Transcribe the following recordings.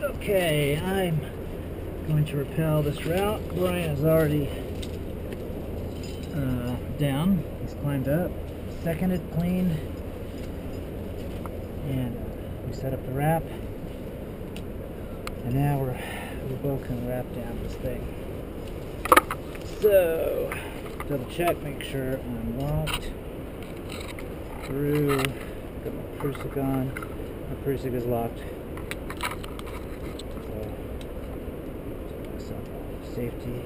Okay, I'm going to rappel this route. Brian is already down. He's climbed up, seconded, cleaned, and we set up the wrap. And now we both can wrap down this thing. So, double check, make sure I'm locked through. Got my Prusik on. My Prusik is locked. So, myself off safety.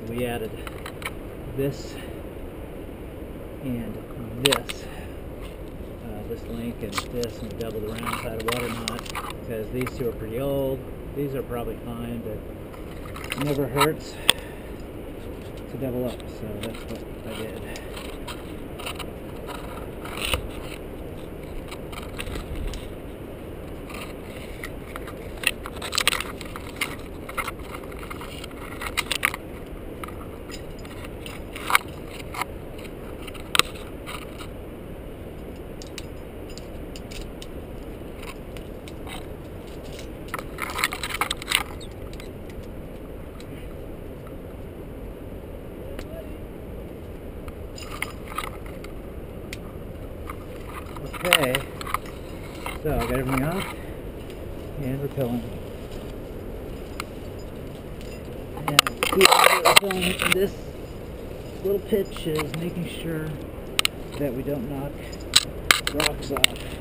We added this and this link and this, and we doubled around inside a water knot because these two are pretty old. These are probably fine, but it never hurts to double up, so that's what I did. Okay, so I got everything off and rappelling. And rappelling this little pitch is making sure that we don't knock rocks off.